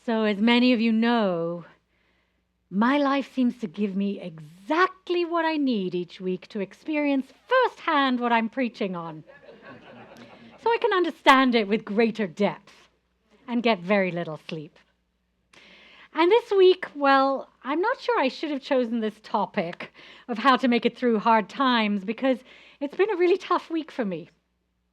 So as many of you know, my life seems to give me exactly what I need each week to experience firsthand what I'm preaching on. So I can understand it with greater depth and get very little sleep. And this week, well, I'm not sure I should have chosen this topic of how to make it through hard times because it's been a really tough week for me.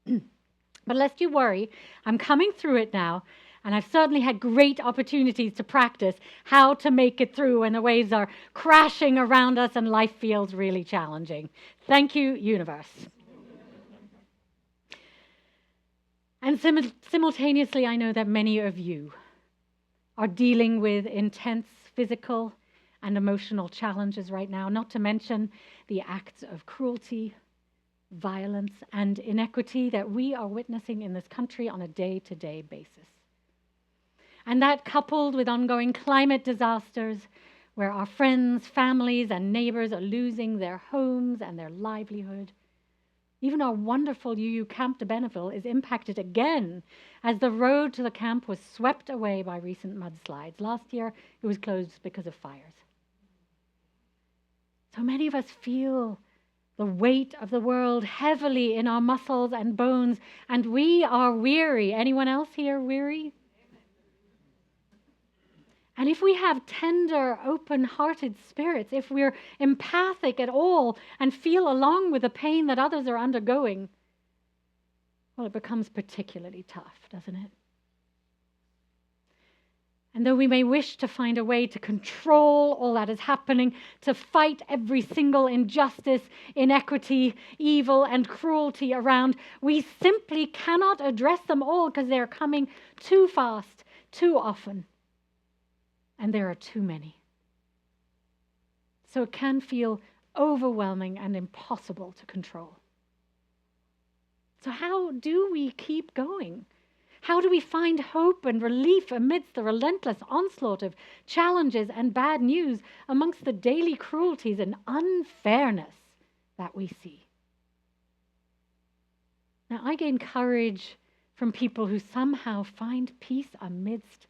But lest you worry, I'm coming through it now, and I've certainly had great opportunities to practice how to make it through when the waves are crashing around us and life feels really challenging. Thank you, universe. And simultaneously, I know that many of you are dealing with intense physical and emotional challenges right now, not to mention the acts of cruelty, violence, and inequity that we are witnessing in this country on a day-to-day basis. And that coupled with ongoing climate disasters, where our friends, families, and neighbors are losing their homes and their livelihood. Even our wonderful UU Camp de Benneville is impacted again as the road to the camp was swept away by recent mudslides. Last year, it was closed because of fires. So many of us feel the weight of the world heavily in our muscles and bones, and we are weary. Anyone else here weary? And if we have tender, open-hearted spirits, if we're empathic at all and feel along with the pain that others are undergoing, well, it becomes particularly tough, doesn't it? And though we may wish to find a way to control all that is happening, to fight every single injustice, inequity, evil, and cruelty around, we simply cannot address them all because they're coming too fast, too often. And there are too many. So it can feel overwhelming and impossible to control. So how do we keep going? How do we find hope and relief amidst the relentless onslaught of challenges and bad news, amongst the daily cruelties and unfairness that we see? Now, I gain courage from people who somehow find peace amidst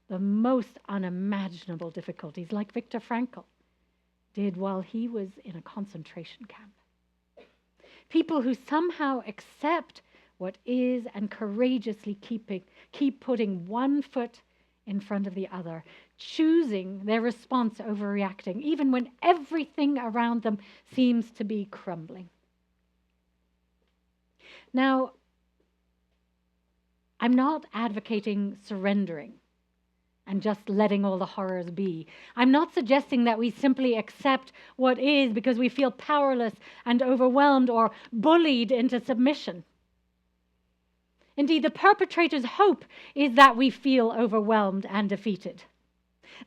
the most unimaginable difficulties, like Viktor Frankl did while he was in a concentration camp. People who somehow accept what is and courageously keep putting one foot in front of the other, choosing their response over reacting, even when everything around them seems to be crumbling. Now, I'm not advocating surrendering and just letting all the horrors be. I'm not suggesting that we simply accept what is because we feel powerless and overwhelmed or bullied into submission. Indeed, the perpetrator's hope is that we feel overwhelmed and defeated,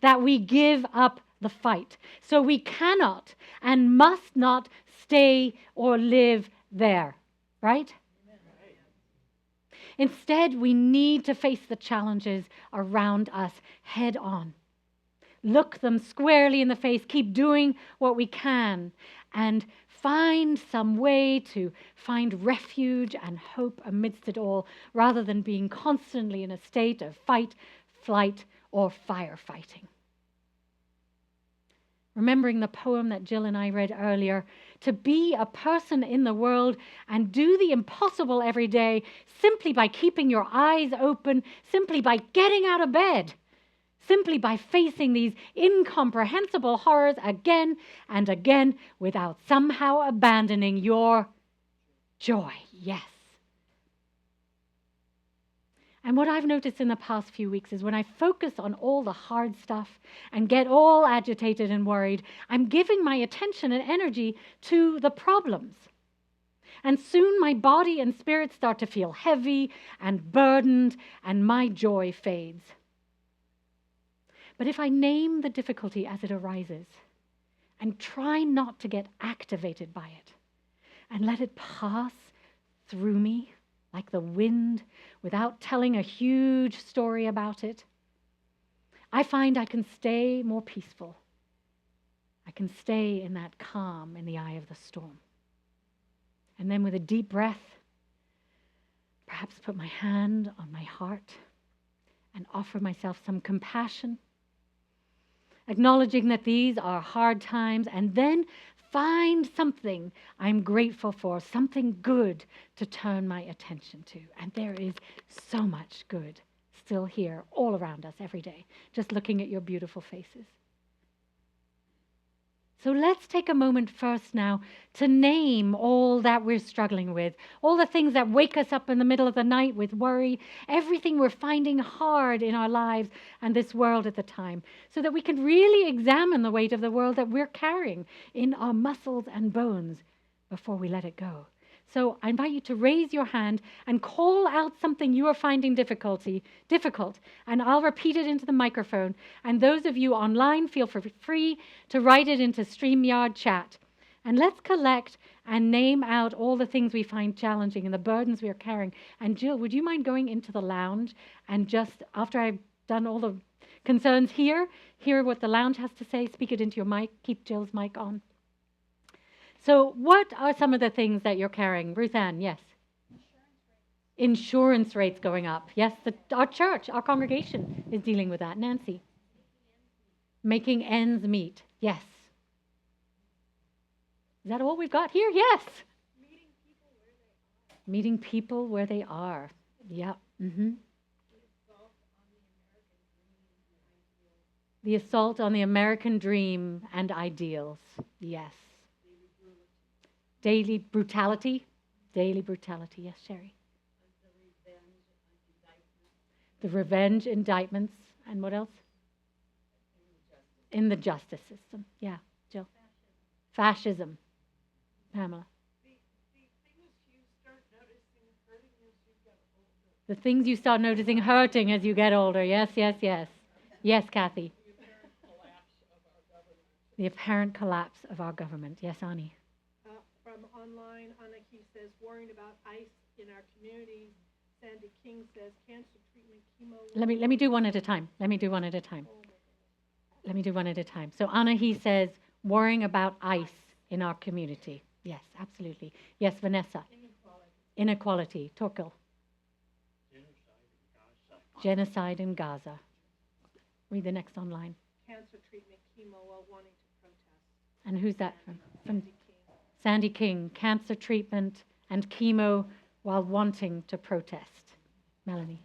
that we give up the fight. So we cannot and must not stay or live there, right? Instead, we need to face the challenges around us head on. Look them squarely in the face, keep doing what we can, and find some way to find refuge and hope amidst it all, rather than being constantly in a state of fight, flight, or firefighting. Remembering the poem that Jill and I read earlier, to be a person in the world and do the impossible every day simply by keeping your eyes open, simply by getting out of bed, simply by facing these incomprehensible horrors again and again without somehow abandoning your joy. Yes. And what I've noticed in the past few weeks is when I focus on all the hard stuff and get all agitated and worried, I'm giving my attention and energy to the problems. And soon my body and spirit start to feel heavy and burdened, and my joy fades. But if I name the difficulty as it arises and try not to get activated by it and let it pass through me, like the wind, without telling a huge story about it, I find I can stay more peaceful. I can stay in that calm in the eye of the storm. And then with a deep breath, perhaps put my hand on my heart and offer myself some compassion, acknowledging that these are hard times, and then find something I'm grateful for, something good to turn my attention to. And there is so much good still here all around us every day, just looking at your beautiful faces. So let's take a moment first now to name all that we're struggling with, all the things that wake us up in the middle of the night with worry, everything we're finding hard in our lives and this world at the time, so that we can really examine the weight of the world that we're carrying in our muscles and bones before we let it go. So I invite you to raise your hand and call out something you are finding difficult, and I'll repeat it into the microphone. And those of you online, feel free to write it into StreamYard chat. And let's collect and name out all the things we find challenging and the burdens we are carrying. And Jill, would you mind going into the lounge and just, after I've done all the concerns here, hear what the lounge has to say, speak it into your mic, keep Jill's mic on. So what are some of the things that you're carrying? Ruth Ann, yes? Insurance rates going up. Yes, our church, our congregation is dealing with that. Nancy? Making ends meet. Yes. Is that all we've got here? Yes. Meeting people where they are. Yeah. Mm-hmm. The assault on the American dream and ideals. Yes. Daily brutality. Daily brutality. Yes, Sherry. The revenge indictments. And what else? In the justice system. Yeah, Jill. Fascism. Pamela. The things you start noticing hurting as you get older. Yes, yes, yes. Yes, Kathy. The apparent collapse of our government. Yes, Ani. From online, Anaki says, worrying about ICE in our communities. Sandy King says, cancer treatment, chemo. Let me do one at a time. Let me do one at a time. So Anahi says, worrying about ICE in our community. Yes, absolutely. Yes, Vanessa. Inequality. Torkel. Genocide in Gaza. Read the next online. Cancer treatment, chemo while wanting to protest. And who's that from? From Sandy King. Cancer treatment and chemo while wanting to protest. Melanie.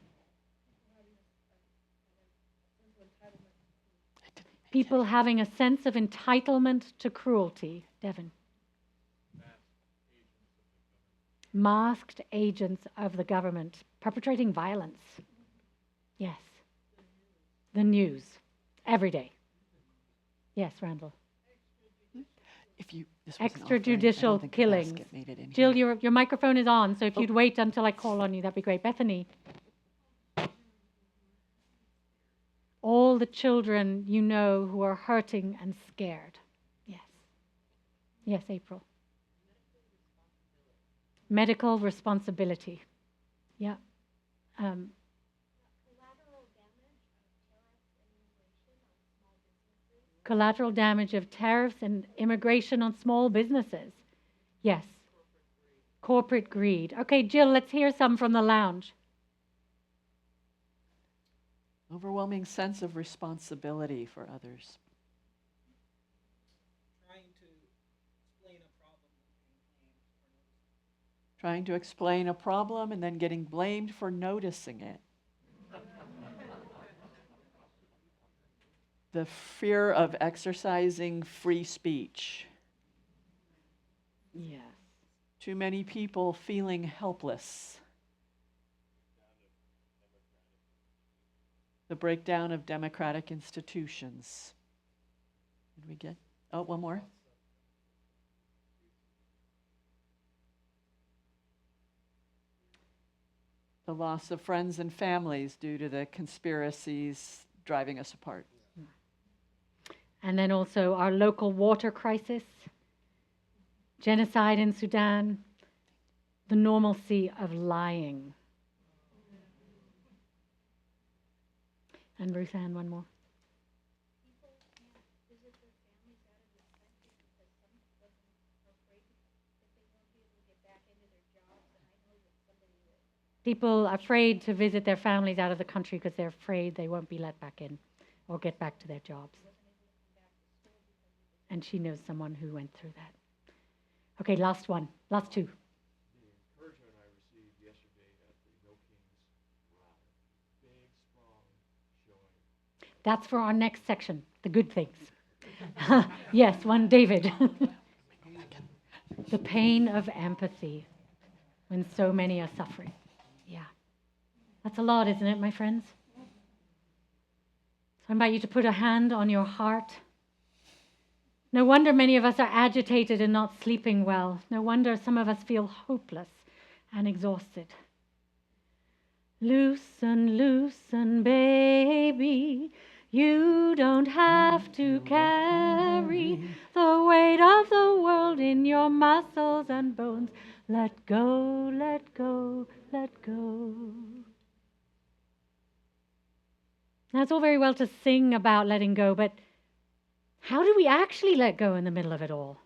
People having a sense of entitlement to cruelty. Devin. Masked agents of the government perpetrating violence. Yes. The news. Every day. Yes, Randall. Extrajudicial killings. Jill, your microphone is on, so if you'd wait until I call on you, that'd be great. Bethany. All the children you know who are hurting and scared. Yes. Yes, April. Medical responsibility. Yeah. Collateral damage of tariffs and immigration on small businesses. Yes. Corporate greed. Okay, Jill, let's hear some from the lounge. Overwhelming sense of responsibility for others. Trying to explain a problem and then getting blamed for noticing it. The fear of exercising free speech. Yes. Too many people feeling helpless. The breakdown of democratic institutions. Did we get? Oh, one more. The loss of friends and families due to the conspiracies driving us apart. And then also our local water crisis, genocide in Sudan, the normalcy of lying. And Ruth Ann, one more. People afraid to visit their families out of the country because they're afraid they won't be let back in or get back to their jobs. And she knows someone who went through that. Okay, last one. Last two. The encouragement I received yesterday at the No Kings rally. Big, strong showing. That's for our next section, the good things. Yes, one, David. The pain of empathy when so many are suffering. Yeah. That's a lot, isn't it, my friends? So I invite you to put a hand on your heart. No wonder many of us are agitated and not sleeping well. No wonder some of us feel hopeless and exhausted. Loosen, loosen, baby. You don't have to carry the weight of the world in your muscles and bones. Let go, let go, let go. Now, it's all very well to sing about letting go, but how do we actually let go in the middle of it all?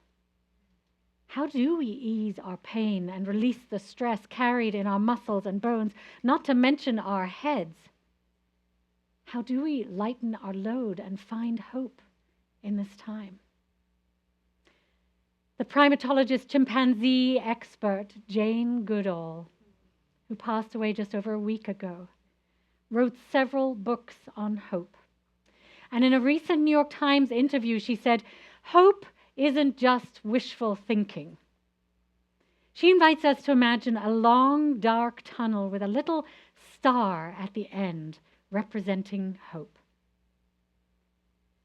How do we ease our pain and release the stress carried in our muscles and bones, not to mention our heads? How do we lighten our load and find hope in this time? The primatologist chimpanzee expert Jane Goodall, who passed away just over a week ago, wrote several books on hope. And in a recent New York Times interview, she said, hope isn't just wishful thinking. She invites us to imagine a long, dark tunnel with a little star at the end representing hope.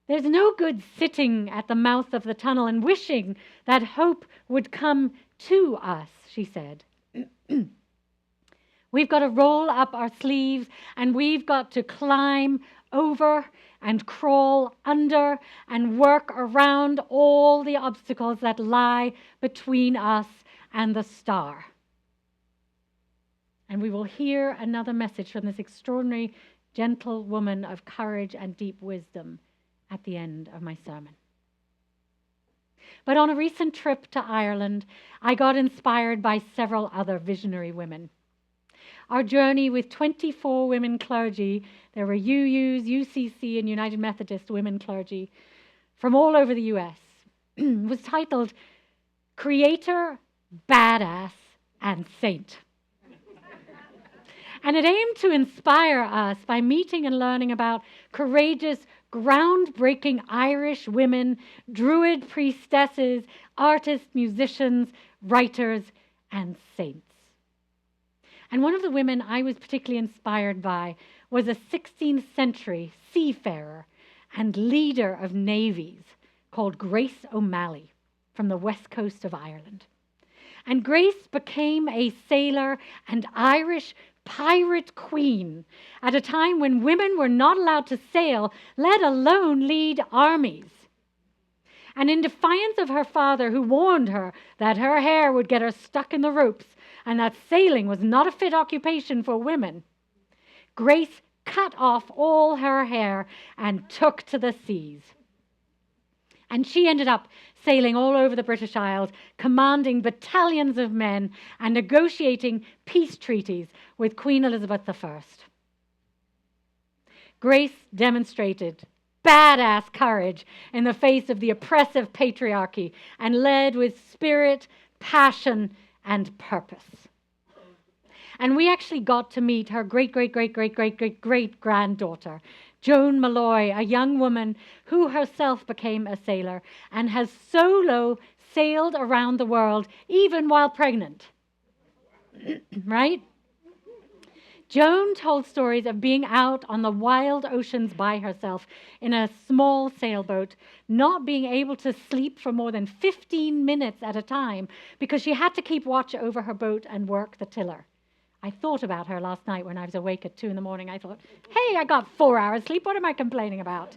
There's no good sitting at the mouth of the tunnel and wishing that hope would come to us, she said. We've got to roll up our sleeves and we've got to climb over and crawl under and work around all the obstacles that lie between us and the star. And we will hear another message from this extraordinary, gentle woman of courage and deep wisdom at the end of my sermon. But on a recent trip to Ireland, I got inspired by several other visionary women. Our journey with 24 women clergy, there were UUs, UCC, and United Methodist women clergy from all over the US, was titled Creator, Badass, and Saint. And it aimed to inspire us by meeting and learning about courageous, groundbreaking Irish women, Druid priestesses, artists, musicians, writers, and saints. And one of the women I was particularly inspired by was a 16th century seafarer and leader of navies called Grace O'Malley from the west coast of Ireland. And Grace became a sailor and Irish pirate queen at a time when women were not allowed to sail, let alone lead armies. And in defiance of her father, who warned her that her hair would get her stuck in the ropes and that sailing was not a fit occupation for women, Grace cut off all her hair and took to the seas. And she ended up sailing all over the British Isles, commanding battalions of men and negotiating peace treaties with Queen Elizabeth I. Grace demonstrated badass courage in the face of the oppressive patriarchy and led with spirit, passion, and purpose. And we actually got to meet her great-great-great-great-great-great-granddaughter, Joan Malloy, a young woman who herself became a sailor and has solo sailed around the world, even while pregnant. Right? Joan told stories of being out on the wild oceans by herself in a small sailboat, not being able to sleep for more than 15 minutes at a time because she had to keep watch over her boat and work the tiller. I thought about her last night when I was awake at 2 a.m. I thought, hey, I got 4 hours sleep. What am I complaining about?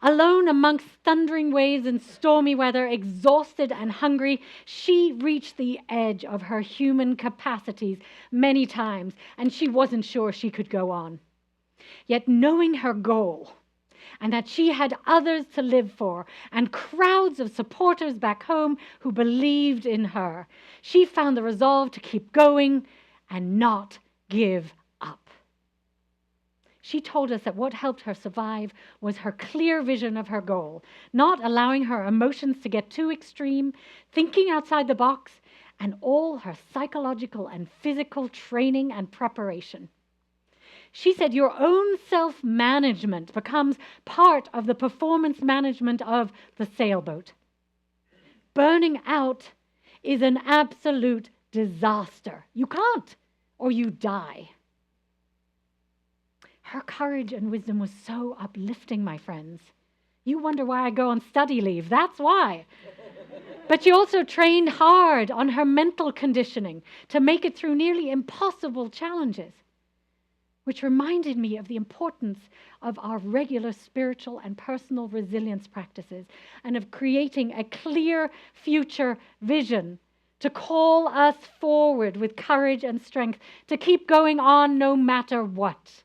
Alone amongst thundering waves and stormy weather, exhausted and hungry, she reached the edge of her human capacities many times, and she wasn't sure she could go on. Yet knowing her goal, and that she had others to live for, and crowds of supporters back home who believed in her, she found the resolve to keep going and not give up. She told us that what helped her survive was her clear vision of her goal, not allowing her emotions to get too extreme, thinking outside the box, and all her psychological and physical training and preparation. She said your own self-management becomes part of the performance management of the sailboat. Burning out is an absolute disaster. You can't, or you die. Her courage and wisdom was so uplifting, my friends. You wonder why I go on study leave. That's why. But she also trained hard on her mental conditioning to make it through nearly impossible challenges, which reminded me of the importance of our regular spiritual and personal resilience practices and of creating a clear future vision to call us forward with courage and strength to keep going on no matter what.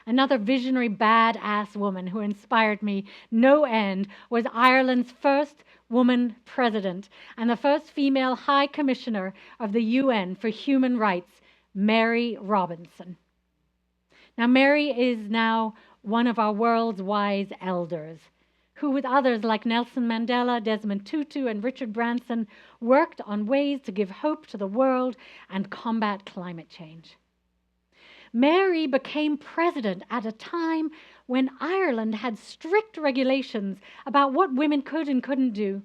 Another visionary badass woman who inspired me no end was Ireland's first woman president and the first female high commissioner of the UN for Human Rights, Mary Robinson. Now, Mary is now one of our world's wise elders, who with others like Nelson Mandela, Desmond Tutu, and Richard Branson worked on ways to give hope to the world and combat climate change. Mary became president at a time when Ireland had strict regulations about what women could and couldn't do.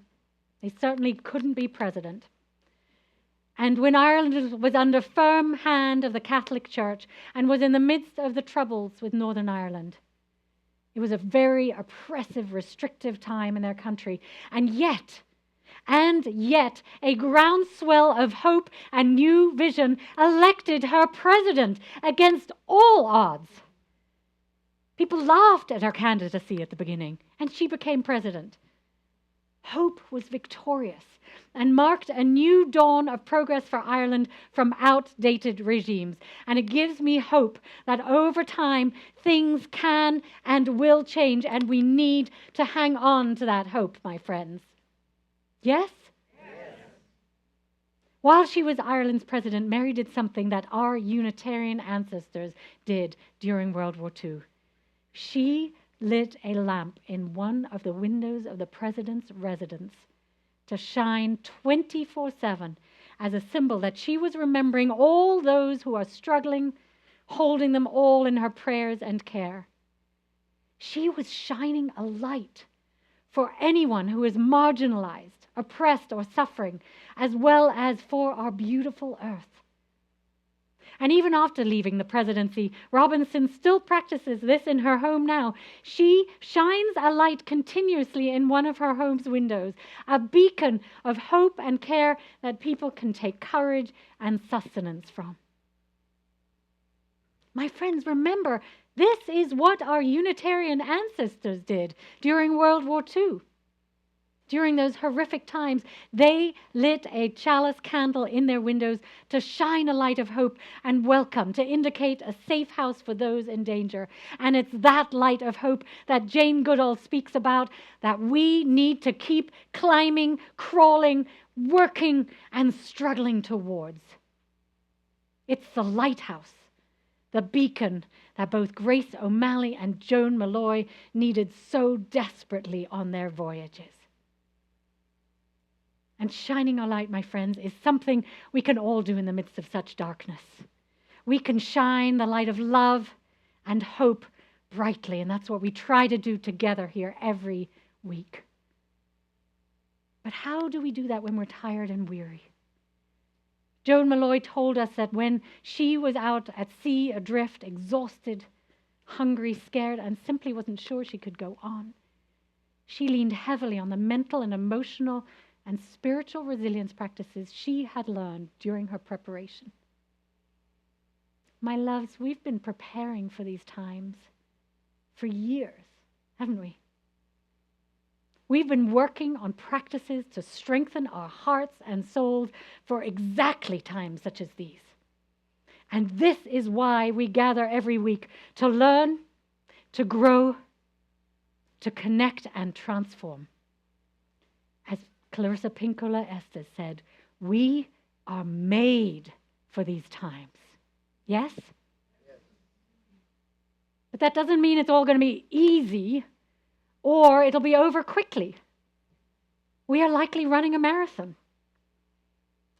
They certainly couldn't be president. And when Ireland was under firm hand of the Catholic Church and was in the midst of the troubles with Northern Ireland. It was a very oppressive, restrictive time in their country. And yet, a groundswell of hope and new vision elected her president against all odds. People laughed at her candidacy at the beginning, and she became president. Hope was victorious and marked a new dawn of progress for Ireland from outdated regimes. And it gives me hope that over time things can and will change, and we need to hang on to that hope, my friends. Yes? Yes. While she was Ireland's president, Mary did something that our Unitarian ancestors did during World War II. She lit a lamp in one of the windows of the president's residence to shine 24/7 as a symbol that she was remembering all those who are struggling, holding them all in her prayers and care. She was shining a light for anyone who is marginalized, oppressed, or suffering, as well as for our beautiful earth. And even after leaving the presidency, Robinson still practices this in her home now. She shines a light continuously in one of her home's windows, a beacon of hope and care that people can take courage and sustenance from. My friends, remember, this is what our Unitarian ancestors did during World War II. During those horrific times, they lit a chalice candle in their windows to shine a light of hope and welcome, to indicate a safe house for those in danger. And it's that light of hope that Jane Goodall speaks about that we need to keep climbing, crawling, working, and struggling towards. It's the lighthouse, the beacon that both Grace O'Malley and Joan Malloy needed so desperately on their voyages. And shining our light, my friends, is something we can all do in the midst of such darkness. We can shine the light of love and hope brightly, and that's what we try to do together here every week. But how do we do that when we're tired and weary? Joan Malloy told us that when she was out at sea, adrift, exhausted, hungry, scared, and simply wasn't sure she could go on, she leaned heavily on the mental and emotional and spiritual resilience practices she had learned during her preparation. My loves, we've been preparing for these times for years, haven't we? We've been working on practices to strengthen our hearts and souls for exactly times such as these. And this is why we gather every week, to learn, to grow, to connect and transform. As Clarissa Pinkola Estes said, we are made for these times. Yes? But that doesn't mean it's all going to be easy or it'll be over quickly. We are likely running a marathon.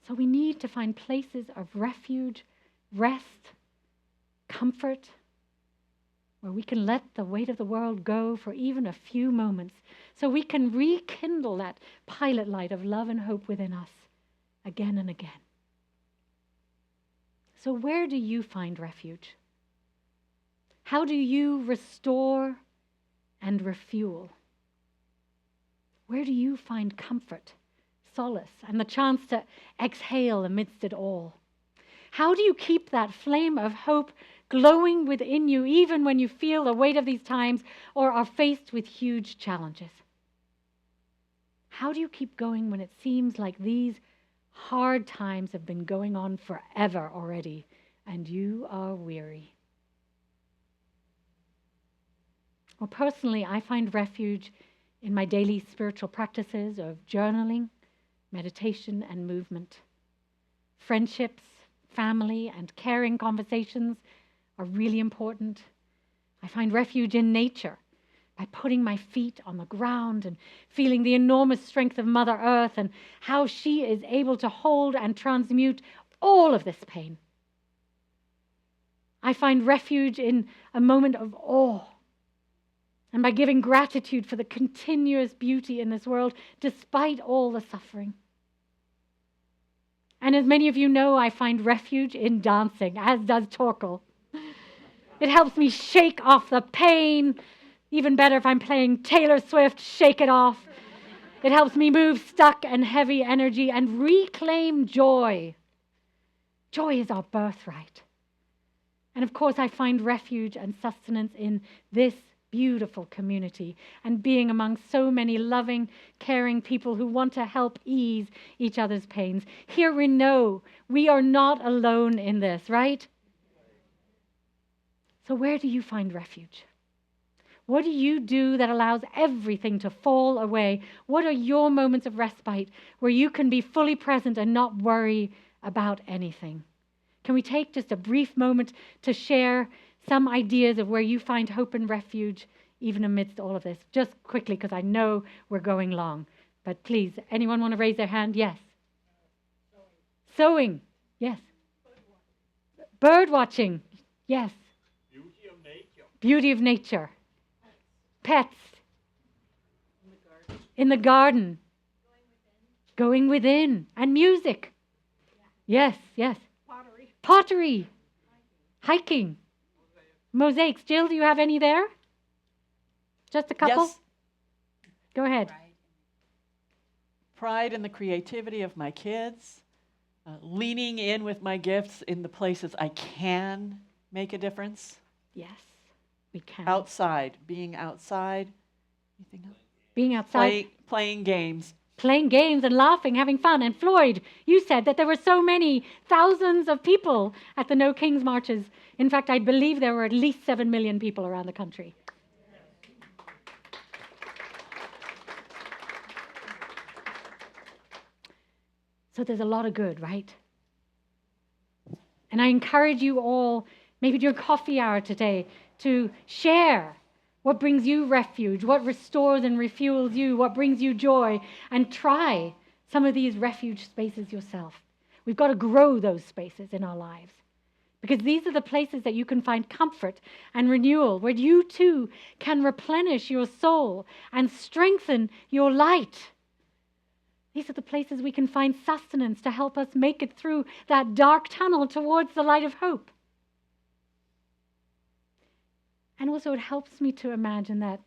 So we need to find places of refuge, rest, comfort, where we can let the weight of the world go for even a few moments, so we can rekindle that pilot light of love and hope within us again and again. So where do you find refuge? How do you restore and refuel? Where do you find comfort, solace, and the chance to exhale amidst it all? How do you keep that flame of hope glowing within you even when you feel the weight of these times or are faced with huge challenges? How do you keep going when it seems like these hard times have been going on forever already and you are weary? Well, personally, I find refuge in my daily spiritual practices of journaling, meditation, and movement. Friendships, family, and caring conversations are really important. I find refuge in nature by putting my feet on the ground and feeling the enormous strength of Mother Earth and how she is able to hold and transmute all of this pain. I find refuge in a moment of awe and by giving gratitude for the continuous beauty in this world despite all the suffering. And as many of you know, I find refuge in dancing, as does Torkel. It helps me shake off the pain. Even better if I'm playing Taylor Swift, Shake It Off. It helps me move stuck and heavy energy and reclaim joy. Joy is our birthright. And of course, I find refuge and sustenance in this beautiful community and being among so many loving, caring people who want to help ease each other's pains. Here we know we are not alone in this, right? So where do you find refuge? What do you do that allows everything to fall away? What are your moments of respite where you can be fully present and not worry about anything? Can we take just a brief moment to share some ideas of where you find hope and refuge even amidst all of this? Just quickly, because I know we're going long. But please, anyone want to raise their hand? Yes. Sewing. Yes. Bird watching. Yes. Beauty of nature. Beauty of nature. Pets. In the garden. Going within. And music. Yes, yes. Pottery. Hiking. Mosaics. Jill, do you have any there? Just a couple? Yes. Go ahead. Pride in the creativity of my kids, leaning in with my gifts in the places I can make a difference. Yes, we can. Outside, being outside. Anything else? Being outside. Playing games. Playing games and laughing, having fun. And Floyd, you said that there were so many thousands of people at the No Kings marches. In fact, I believe there were at least 7 million people around the country. So there's a lot of good, right? And I encourage you all, maybe during coffee hour today, to share what brings you refuge, what restores and refuels you, what brings you joy, and try some of these refuge spaces yourself. We've got to grow those spaces in our lives, because these are the places that you can find comfort and renewal, where you too can replenish your soul and strengthen your light. These are the places we can find sustenance to help us make it through that dark tunnel towards the light of hope. And also it helps me to imagine that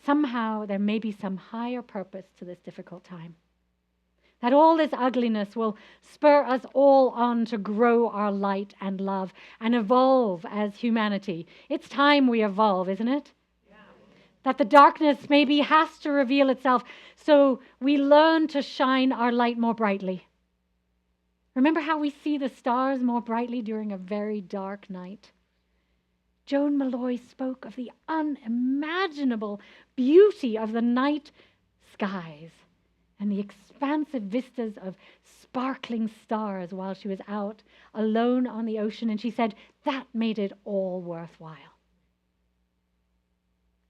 somehow there may be some higher purpose to this difficult time. That all this ugliness will spur us all on to grow our light and love and evolve as humanity. It's time we evolve, isn't it? That the darkness maybe has to reveal itself so we learn to shine our light more brightly. Remember how we see the stars more brightly during a very dark night? Joan Malloy spoke of the unimaginable beauty of the night skies and the expansive vistas of sparkling stars while she was out alone on the ocean. And she said that made it all worthwhile.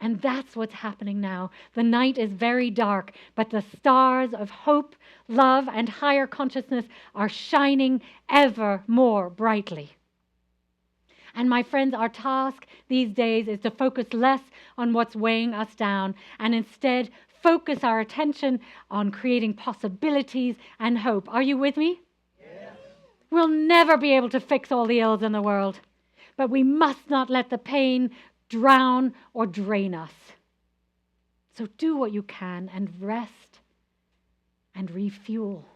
And that's what's happening now. The night is very dark, but the stars of hope, love, and higher consciousness are shining ever more brightly. And my friends, our task these days is to focus less on what's weighing us down and instead focus our attention on creating possibilities and hope. Are you with me? Yes. We'll never be able to fix all the ills in the world, but we must not let the pain drown or drain us. So do what you can and rest and refuel.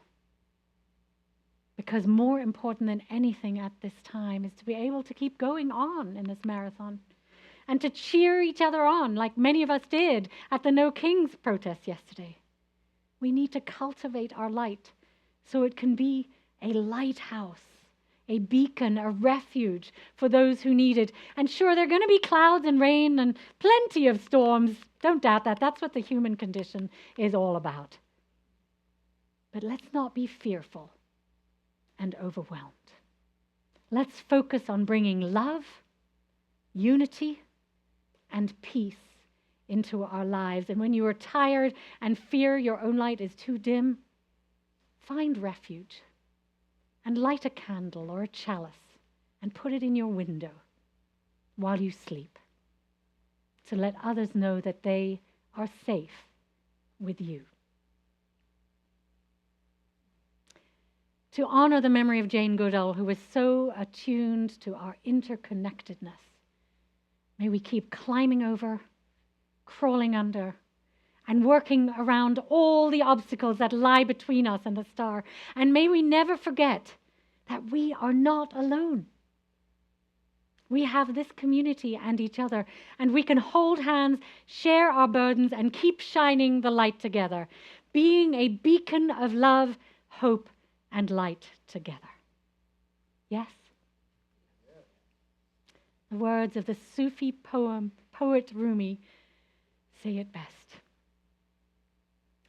Because more important than anything at this time is to be able to keep going on in this marathon and to cheer each other on like many of us did at the No Kings protest yesterday. We need to cultivate our light so it can be a lighthouse, a beacon, a refuge for those who need it. And sure, there are going to be clouds and rain and plenty of storms. Don't doubt that. That's what the human condition is all about. But let's not be fearful and overwhelmed. Let's focus on bringing love, unity, and peace into our lives. And when you are tired and fear your own light is too dim, find refuge and light a candle or a chalice and put it in your window while you sleep to let others know that they are safe with you. To honor the memory of Jane Goodall, who was so attuned to our interconnectedness, may we keep climbing over, crawling under, and working around all the obstacles that lie between us and the star. And may we never forget that we are not alone. We have this community and each other, and we can hold hands, share our burdens, and keep shining the light together, being a beacon of love, hope, and light together. Yes? The words of the Sufi poet Rumi say it best.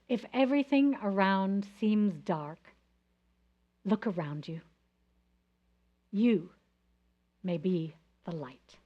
If everything around seems dark, look around you. You may be the light.